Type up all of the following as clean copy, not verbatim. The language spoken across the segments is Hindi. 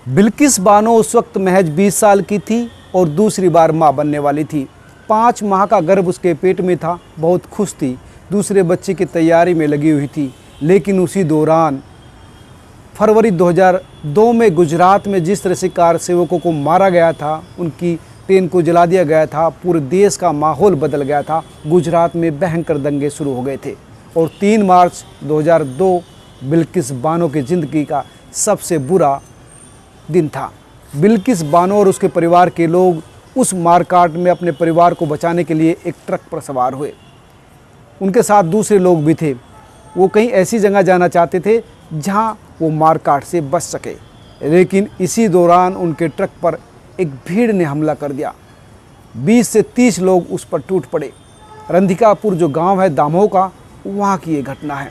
बिल्किस बानो उस वक्त महज 20 साल की थी और दूसरी बार मां बनने वाली थी। 5 माह का गर्भ उसके पेट में था। बहुत खुश थी, दूसरे बच्चे की तैयारी में लगी हुई थी। लेकिन उसी दौरान फरवरी 2002 में गुजरात में जिस तरह से कार सेवकों को मारा गया था, उनकी ट्रेन को जला दिया गया था, पूरे देश का माहौल बदल गया था। गुजरात में भयंकर दंगे शुरू हो गए थे और 3 मार्च 2002 बिल्किस बानो की ज़िंदगी का सबसे बुरा दिन था। बिल्किस बानो और उसके परिवार के लोग उस मारकाट में अपने परिवार को बचाने के लिए एक ट्रक पर सवार हुए। उनके साथ दूसरे लोग भी थे। वो कहीं ऐसी जगह जाना चाहते थे जहां वो मारकाट से बच सके, लेकिन इसी दौरान उनके ट्रक पर एक भीड़ ने हमला कर दिया। 20 से 30 लोग उस पर टूट पड़े। रंधिकापुर जो गांव है दामोह का, वहाँ की ये घटना है।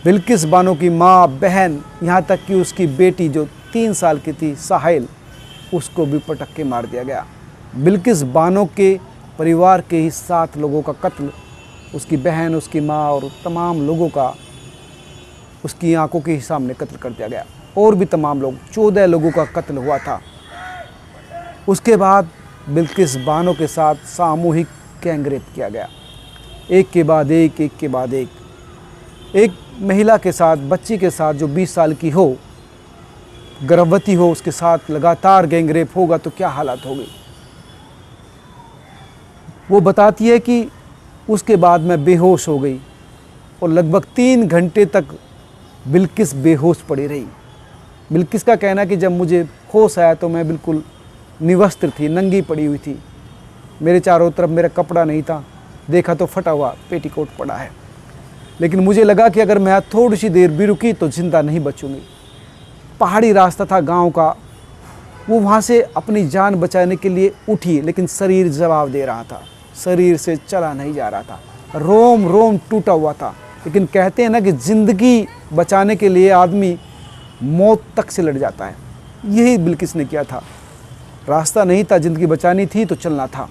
बिल्किस बानो की माँ, बहन, यहाँ तक कि उसकी बेटी जो 3 साल की थी साहिल, उसको भी पटक के मार दिया गया। बिल्किस बानो के परिवार के ही 7 लोगों का कत्ल, उसकी बहन, उसकी माँ और तमाम लोगों का उसकी आंखों के सामने कत्ल कर दिया गया। और भी तमाम लोग, 14 लोगों का कत्ल हुआ था। उसके बाद बिल्किस बानो के साथ सामूहिक गैंगरेप किया गया, एक के बाद एक, एक के बाद एक। एक महिला के साथ, बच्ची के साथ जो 20 साल की हो, गर्भवती हो, उसके साथ लगातार गैंगरेप होगा तो क्या हालत होगी। वो बताती है कि उसके बाद मैं बेहोश हो गई और लगभग 3 घंटे तक बिल्किस बेहोश पड़ी रही। बिल्किस का कहना है कि जब मुझे होश आया तो मैं बिल्कुल निवस्त्र थी, नंगी पड़ी हुई थी। मेरे चारों तरफ मेरा कपड़ा नहीं था, देखा तो फटा हुआ पेटीकोट पड़ा है। लेकिन मुझे लगा कि अगर मैं थोड़ी सी देर भी रुकी तो जिंदा नहीं बचूंगी। पहाड़ी रास्ता था गांव का, वो वहाँ से अपनी जान बचाने के लिए उठी, लेकिन शरीर जवाब दे रहा था, शरीर से चला नहीं जा रहा था, रोम रोम टूटा हुआ था। लेकिन कहते हैं ना कि ज़िंदगी बचाने के लिए आदमी मौत तक से लड़ जाता है। यही बिल्किस ने किया था। रास्ता नहीं था, ज़िंदगी बचानी थी तो चलना था।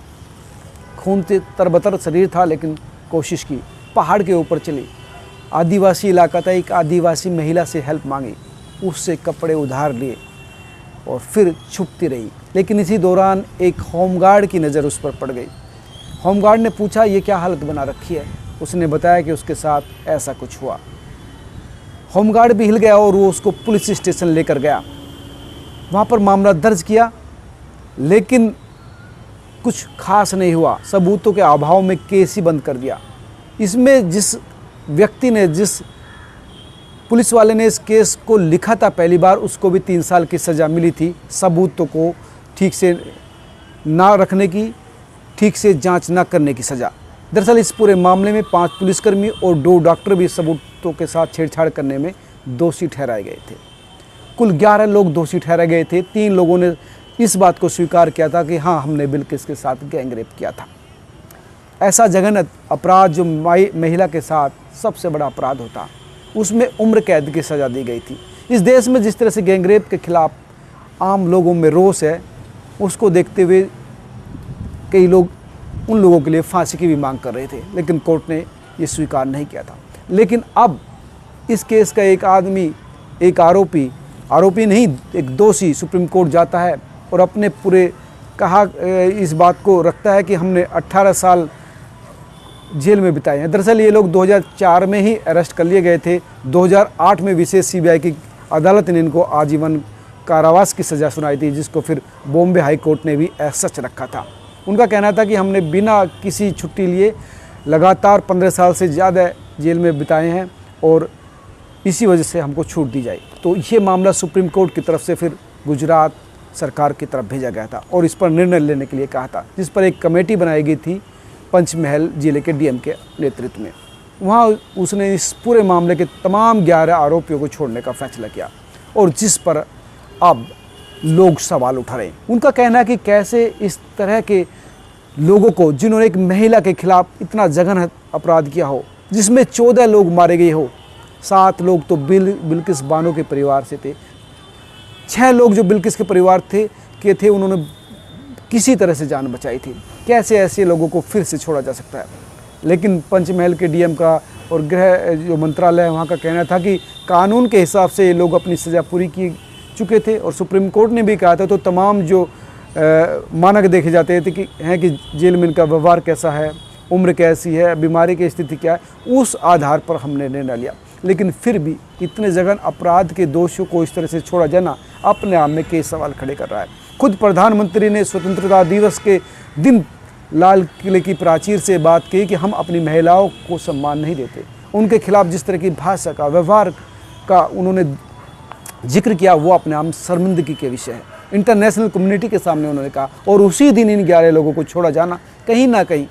खून से तरबतर शरीर था, लेकिन कोशिश की। पहाड़ के ऊपर चली। आदिवासी इलाका था, एक आदिवासी महिला से हेल्प मांगी, उससे कपड़े उधार लिए और फिर छुपती रही। लेकिन इसी दौरान एक होमगार्ड की नज़र उस पर पड़ गई। होमगार्ड ने पूछा, ये क्या हालत बना रखी है। उसने बताया कि उसके साथ ऐसा कुछ हुआ। होमगार्ड भी हिल गया और वो उसको पुलिस स्टेशन लेकर गया। वहाँ पर मामला दर्ज किया, लेकिन कुछ खास नहीं हुआ। सबूतों के अभाव में केस ही बंद कर दिया। इसमें जिस व्यक्ति ने, जिस पुलिस वाले ने इस केस को लिखा था पहली बार, उसको भी 3 साल की सज़ा मिली थी, सबूतों को ठीक से ना रखने की, ठीक से जांच ना करने की सज़ा। दरअसल इस पूरे मामले में 5 पुलिसकर्मी और 2 डॉक्टर भी सबूतों के साथ छेड़छाड़ करने में दोषी ठहराए गए थे। कुल 11 लोग दोषी ठहराए गए थे। 3 लोगों ने इस बात को स्वीकार किया था कि हाँ, हमने बिल्किस के साथ गैंगरेप किया था। ऐसा जघन्य अपराध जो महिला के साथ सबसे बड़ा अपराध होता, उसमें उम्र कैद की सज़ा दी गई थी। इस देश में जिस तरह से गैंगरेप के खिलाफ आम लोगों में रोष है, उसको देखते हुए कई लोग उन लोगों के लिए फांसी की भी मांग कर रहे थे, लेकिन कोर्ट ने ये स्वीकार नहीं किया था। लेकिन अब इस केस का एक आदमी, एक आरोपी नहीं, एक दोषी सुप्रीम कोर्ट जाता है और अपने पूरे इस बात को रखता है कि हमने 18 साल जेल में बिताए हैं। दरअसल ये लोग 2004 में ही अरेस्ट कर लिए गए थे। 2008 में विशेष सीबीआई की अदालत ने इनको आजीवन कारावास की सज़ा सुनाई थी, जिसको फिर बॉम्बे हाई कोर्ट ने भी सच रखा था। उनका कहना था कि हमने बिना किसी छुट्टी लिए लगातार 15 साल से ज़्यादा जेल में बिताए हैं और इसी वजह से हमको छूट दी जाए। तो ये मामला सुप्रीम कोर्ट की तरफ से फिर गुजरात सरकार की तरफ भेजा गया था और इस पर निर्णय लेने के लिए कहा था, जिस पर एक कमेटी बनाई गई थी पंचमहल जिले के डीएम के नेतृत्व में। वहाँ उसने इस पूरे मामले के तमाम 11 आरोपियों को छोड़ने का फैसला किया और जिस पर अब लोग सवाल उठा रहे हैं। उनका कहना है कि कैसे इस तरह के लोगों को, जिन्होंने एक महिला के खिलाफ इतना जघन्य अपराध किया हो, जिसमें 14 लोग मारे गए हो, 7 लोग तो बिल्किस बानो के परिवार से थे, 6 लोग जो बिल्किस के परिवार थे उन्होंने किसी तरह से जान बचाई थी। कैसे ऐसे लोगों को फिर से छोड़ा जा सकता है। लेकिन पंचमहल के डीएम का और गृह जो मंत्रालय है वहाँ का कहना था कि कानून के हिसाब से ये लोग अपनी सज़ा पूरी की चुके थे और सुप्रीम कोर्ट ने भी कहा था। तो तमाम जो मानक देखे जाते थे कि हैं कि जेल में इनका व्यवहार कैसा है, उम्र कैसी है, बीमारी की स्थिति क्या है, उस आधार पर हमने निर्णय लिया। लेकिन फिर भी इतने जघन अपराध के दोषियों को इस तरह से छोड़ा जाना अपने आप में कई सवाल खड़े कर रहा है। खुद प्रधानमंत्री ने स्वतंत्रता दिवस के दिन लाल किले की प्राचीर से बात की कि हम अपनी महिलाओं को सम्मान नहीं देते। उनके खिलाफ जिस तरह की भाषा का, व्यवहार का उन्होंने जिक्र किया, वो अपने आप में शर्मिंदगी के विषय है। इंटरनेशनल कम्युनिटी के सामने उन्होंने कहा, और उसी दिन इन 11 लोगों को छोड़ा जाना कहीं ना कहीं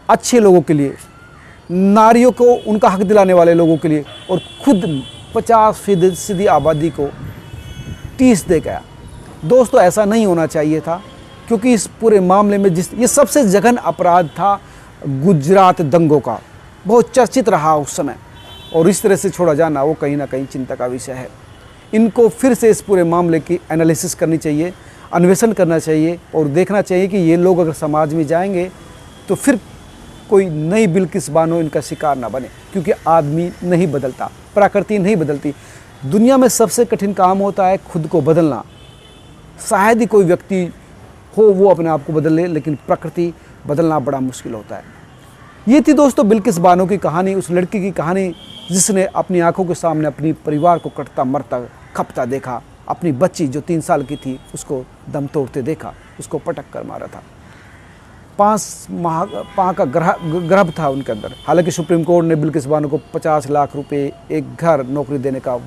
अच्छे लोगों के लिए, नारियों को उनका हक दिलाने वाले लोगों के लिए, और खुद 50% आबादी को टीस दे गया। दोस्तों, ऐसा नहीं होना चाहिए था, क्योंकि इस पूरे मामले में ये सबसे जघन अपराध था गुजरात दंगों का, बहुत चर्चित रहा उस समय, और इस तरह से छोड़ा जाना वो कहीं ना कहीं चिंता का विषय है। इनको फिर से इस पूरे मामले की एनालिसिस करनी चाहिए, अन्वेषण करना चाहिए, और देखना चाहिए कि ये लोग अगर समाज में जाएंगे तो फिर कोई नई बिल्किस बानो इनका शिकार ना बने, क्योंकि आदमी नहीं बदलता, प्रकृति नहीं बदलती। दुनिया में सबसे कठिन काम होता है खुद को बदलना। शायद ही कोई व्यक्ति हो वो अपने आप को बदल ले, लेकिन प्रकृति बदलना बड़ा मुश्किल होता है। ये थी दोस्तों बिल्किस बानो की कहानी, उस लड़की की कहानी जिसने अपनी आंखों के सामने अपनी परिवार को कटता मरता खपता देखा, अपनी बच्ची जो 3 साल की थी उसको दम तोड़ते देखा, उसको पटक कर मारा था। 5 माह का गर्भ था उनके अंदर। हालांकि सुप्रीम कोर्ट ने बिल्किस बानो को 50 लाख रुपए, एक घर, नौकरी देने का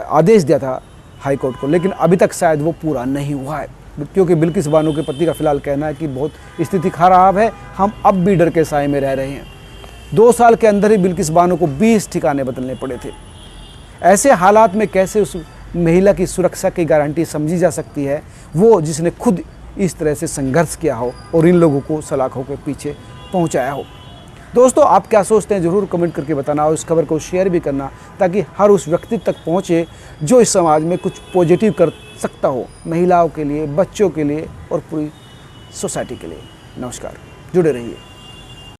आदेश दिया था हाई कोर्ट को, लेकिन अभी तक शायद वो पूरा नहीं हुआ है, क्योंकि बिल्किस बानो के पति का फिलहाल कहना है कि बहुत स्थिति खराब है, हम अब भी डर के साए में रह रहे हैं। 2 साल के अंदर ही बिल्किस बानो को 20 ठिकाने बदलने पड़े थे। ऐसे हालात में कैसे उस महिला की सुरक्षा की गारंटी समझी जा सकती है, वो जिसने खुद इस तरह से संघर्ष किया हो और इन लोगों को सलाखों के पीछे पहुंचाया हो। दोस्तों, आप क्या सोचते हैं ज़रूर कमेंट करके बताना, और इस खबर को शेयर भी करना, ताकि हर उस व्यक्ति तक पहुंचे जो इस समाज में कुछ पॉजिटिव कर सकता हो, महिलाओं के लिए, बच्चों के लिए और पूरी सोसाइटी के लिए। नमस्कार, जुड़े रहिए।